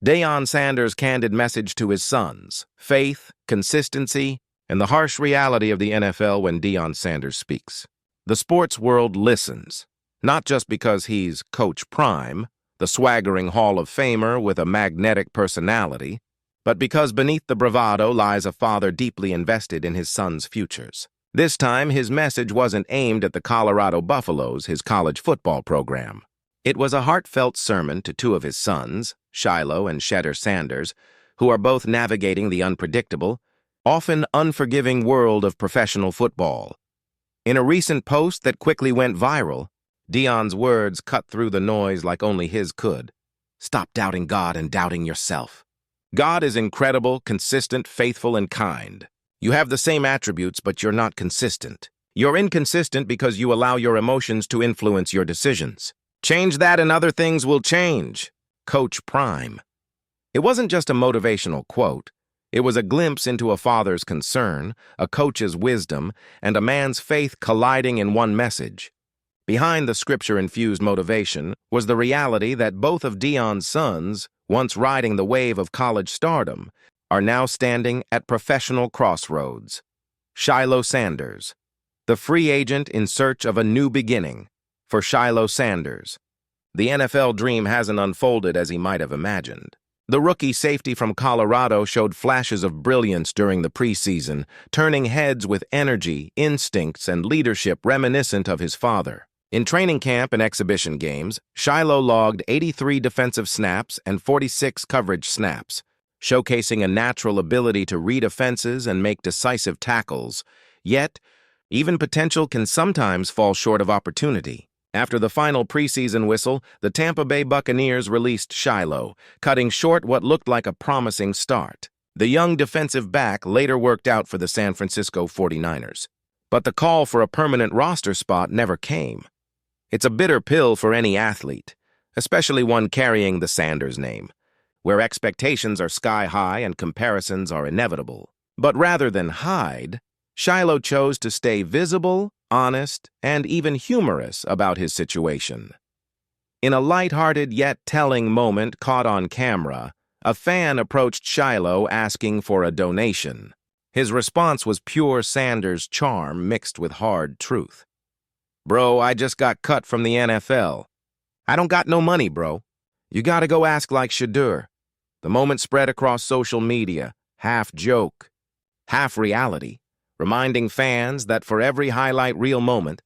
Deion Sanders' candid message to his sons: faith, consistency, and the harsh reality of the NFL when Deion Sanders speaks. The sports world listens, not just because he's Coach Prime, the swaggering Hall of Famer with a magnetic personality, but because beneath the bravado lies a father deeply invested in his sons' futures. This time, his message wasn't aimed at the Colorado Buffaloes, his college football program. It was a heartfelt sermon to two of his sons, Shilo and Shedeur Sanders, who are both navigating the unpredictable, often unforgiving world of professional football. In a recent post that quickly went viral, Deion's words cut through the noise like only his could. Stop doubting God and doubting yourself. God is incredible, consistent, faithful, and kind. You have the same attributes, but you're not consistent. You're inconsistent because you allow your emotions to influence your decisions. Change that and other things will change. Coach Prime. It wasn't just a motivational quote. It was a glimpse into a father's concern, a coach's wisdom, and a man's faith colliding in one message. Behind the scripture-infused motivation was the reality that both of Deion's sons, once riding the wave of college stardom, are now standing at professional crossroads. Shilo Sanders, the free agent in search of a new beginning. For Shilo Sanders, the NFL dream hasn't unfolded as he might have imagined. The rookie safety from Colorado showed flashes of brilliance during the preseason, turning heads with energy, instincts, and leadership reminiscent of his father. In training camp and exhibition games, Shilo logged 83 defensive snaps and 46 coverage snaps, showcasing a natural ability to read offenses and make decisive tackles. Yet, even potential can sometimes fall short of opportunity. After the final preseason whistle, the Tampa Bay Buccaneers released Shilo, cutting short what looked like a promising start. The young defensive back later worked out for the San Francisco 49ers. But the call for a permanent roster spot never came. It's a bitter pill for any athlete, especially one carrying the Sanders name, where expectations are sky high and comparisons are inevitable. But rather than hide, Shilo chose to stay visible, honest, and even humorous about his situation. In a lighthearted yet telling moment caught on camera, a fan approached Shilo asking for a donation. His response was pure Sanders charm mixed with hard truth. "Bro, I just got cut from the NFL. I don't got no money, bro. You gotta go ask like Shedeur." The moment spread across social media, half joke, half reality, reminding fans that for every highlight reel moment,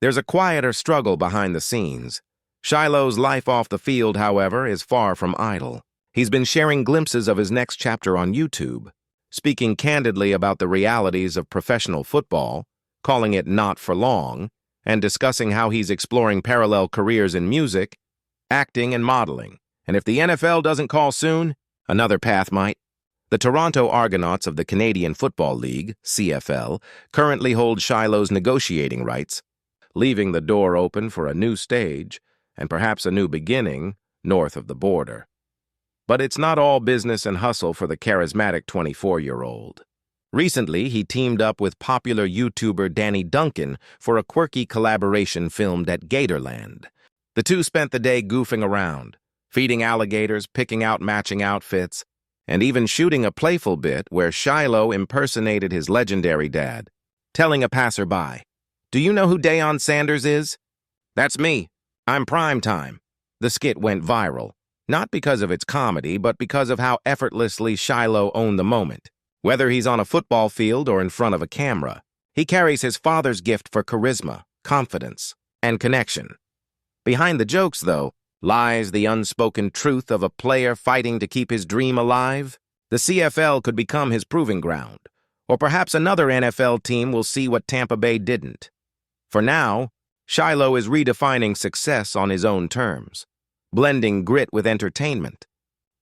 there's a quieter struggle behind the scenes. Shilo's life off the field, however, is far from idle. He's been sharing glimpses of his next chapter on YouTube, speaking candidly about the realities of professional football, calling it not for long, and discussing how he's exploring parallel careers in music, acting, and modeling. And if the NFL doesn't call soon, another path might. The Toronto Argonauts of the Canadian Football League, CFL, currently hold Shilo's negotiating rights, leaving the door open for a new stage and perhaps a new beginning north of the border. But it's not all business and hustle for the charismatic 24-year-old. Recently, he teamed up with popular YouTuber Danny Duncan for a quirky collaboration filmed at Gatorland. The two spent the day goofing around, feeding alligators, picking out matching outfits, and even shooting a playful bit where Shilo impersonated his legendary dad, telling a passerby, "Do you know who Deion Sanders is? That's me. I'm prime time." The skit went viral, not because of its comedy, but because of how effortlessly Shilo owned the moment. Whether he's on a football field or in front of a camera, he carries his father's gift for charisma, confidence, and connection. Behind the jokes, though, lies the unspoken truth of a player fighting to keep his dream alive. The CFL could become his proving ground, or perhaps another NFL team will see what Tampa Bay didn't. For now, Shilo is redefining success on his own terms, blending grit with entertainment,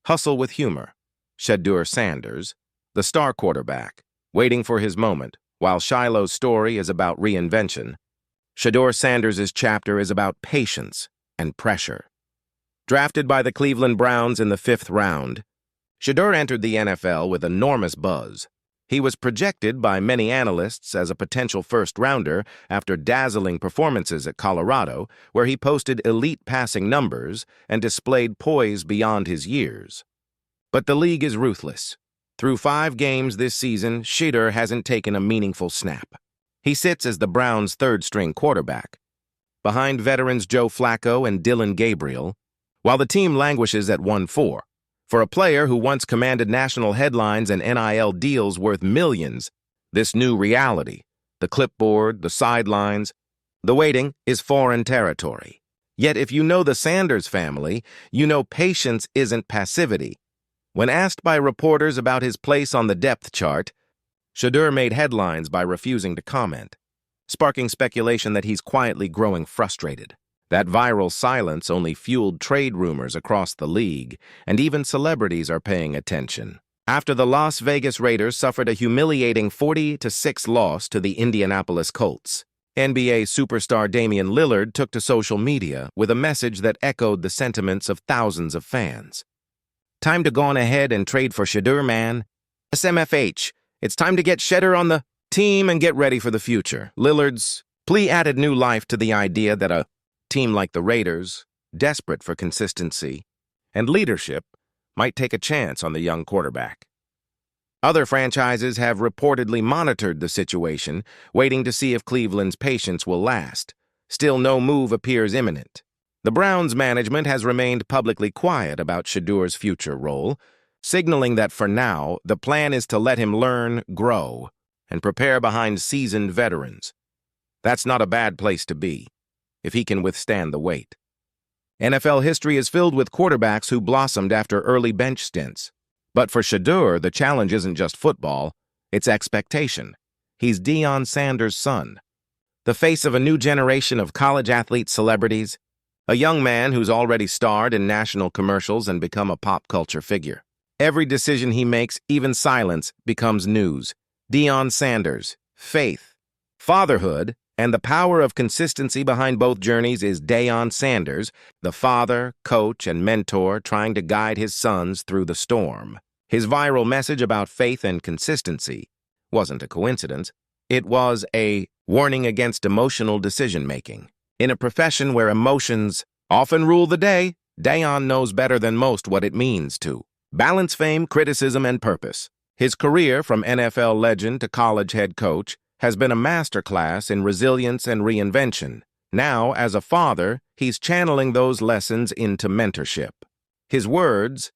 hustle with humor. Shedeur Sanders, the star quarterback, waiting for his moment, while Shilo's story is about reinvention. Shedeur Sanders' chapter is about patience and pressure. Drafted by the Cleveland Browns in the 5th round, Shedeur entered the NFL with enormous buzz. He was projected by many analysts as a potential first-rounder after dazzling performances at Colorado, where he posted elite passing numbers and displayed poise beyond his years. But the league is ruthless. Through 5 games this season, Shedeur hasn't taken a meaningful snap. He sits as the Browns' third-string quarterback, behind veterans Joe Flacco and Dylan Gabriel, while the team languishes at 1-4. For a player who once commanded national headlines and NIL deals worth millions, this new reality, the clipboard, the sidelines, the waiting is foreign territory. Yet if you know the Sanders family, you know patience isn't passivity. When asked by reporters about his place on the depth chart, Shedeur made headlines by refusing to comment, sparking speculation that he's quietly growing frustrated. That viral silence only fueled trade rumors across the league, and even celebrities are paying attention. After the Las Vegas Raiders suffered a humiliating 40-6 loss to the Indianapolis Colts, NBA superstar Damian Lillard took to social media with a message that echoed the sentiments of thousands of fans. "Time to go on ahead and trade for Shedeur, man. SMFH, it's time to get Shedeur on the team and get ready for the future." Lillard's plea added new life to the idea that a team like the Raiders, desperate for consistency and leadership, might take a chance on the young quarterback. Other franchises have reportedly monitored the situation, waiting to see if Cleveland's patience will last. Still, no move appears imminent. The Browns' management has remained publicly quiet about Shedeur's future role, signaling that for now, the plan is to let him learn, grow, and prepare behind seasoned veterans. That's not a bad place to be, if he can withstand the wait. NFL history is filled with quarterbacks who blossomed after early bench stints. But for Shedeur, the challenge isn't just football, it's expectation. He's Deion Sanders' son, the face of a new generation of college athlete celebrities, a young man who's already starred in national commercials and become a pop culture figure. Every decision he makes, even silence, becomes news. Deion Sanders, faith, fatherhood, and the power of consistency behind both journeys is Deion Sanders, the father, coach, and mentor trying to guide his sons through the storm. His viral message about faith and consistency wasn't a coincidence. It was a warning against emotional decision-making. In a profession where emotions often rule the day, Deion knows better than most what it means to balance fame, criticism, and purpose. His career, from NFL legend to college head coach, has been a masterclass in resilience and reinvention. Now, as a father, he's channeling those lessons into mentorship. His words,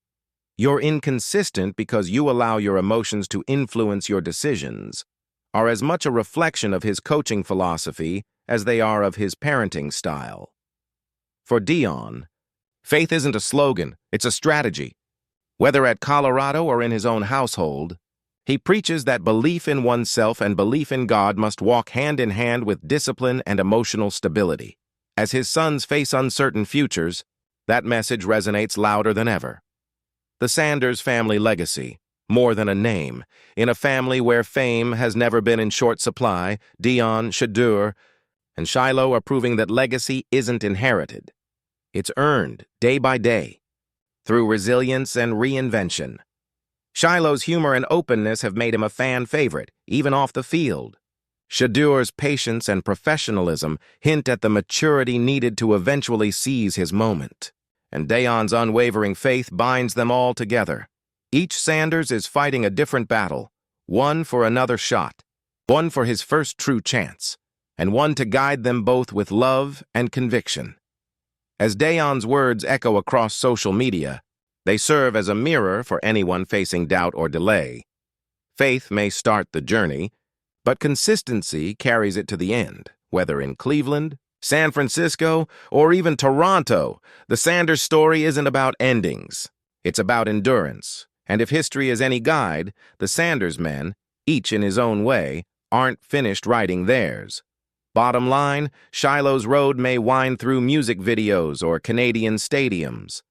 "You're inconsistent because you allow your emotions to influence your decisions," are as much a reflection of his coaching philosophy as they are of his parenting style. For Deion, faith isn't a slogan, it's a strategy. Whether at Colorado or in his own household, he preaches that belief in oneself and belief in God must walk hand in hand with discipline and emotional stability. As his sons face uncertain futures, that message resonates louder than ever. The Sanders family legacy, more than a name, in a family where fame has never been in short supply, Deion, Shedeur, and Shilo are proving that legacy isn't inherited. It's earned, day by day, through resilience and reinvention. Shilo's humor and openness have made him a fan favorite, even off the field. Shedeur's patience and professionalism hint at the maturity needed to eventually seize his moment. And Deion's unwavering faith binds them all together. Each Sanders is fighting a different battle, one for another shot, one for his first true chance, and one to guide them both with love and conviction. As Deion's words echo across social media, they serve as a mirror for anyone facing doubt or delay. Faith may start the journey, but consistency carries it to the end. Whether in Cleveland, San Francisco, or even Toronto, the Sanders story isn't about endings. It's about endurance. And if history is any guide, the Sanders men, each in his own way, aren't finished writing theirs. Bottom line, Shilo's road may wind through music videos or Canadian stadiums.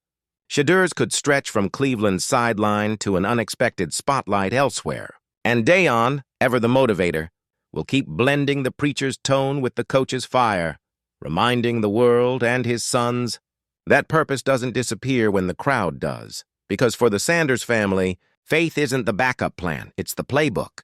Shedeur's could stretch from Cleveland's sideline to an unexpected spotlight elsewhere. And Deion, ever the motivator, will keep blending the preacher's tone with the coach's fire, reminding the world and his sons that purpose doesn't disappear when the crowd does. Because for the Sanders family, faith isn't the backup plan, it's the playbook.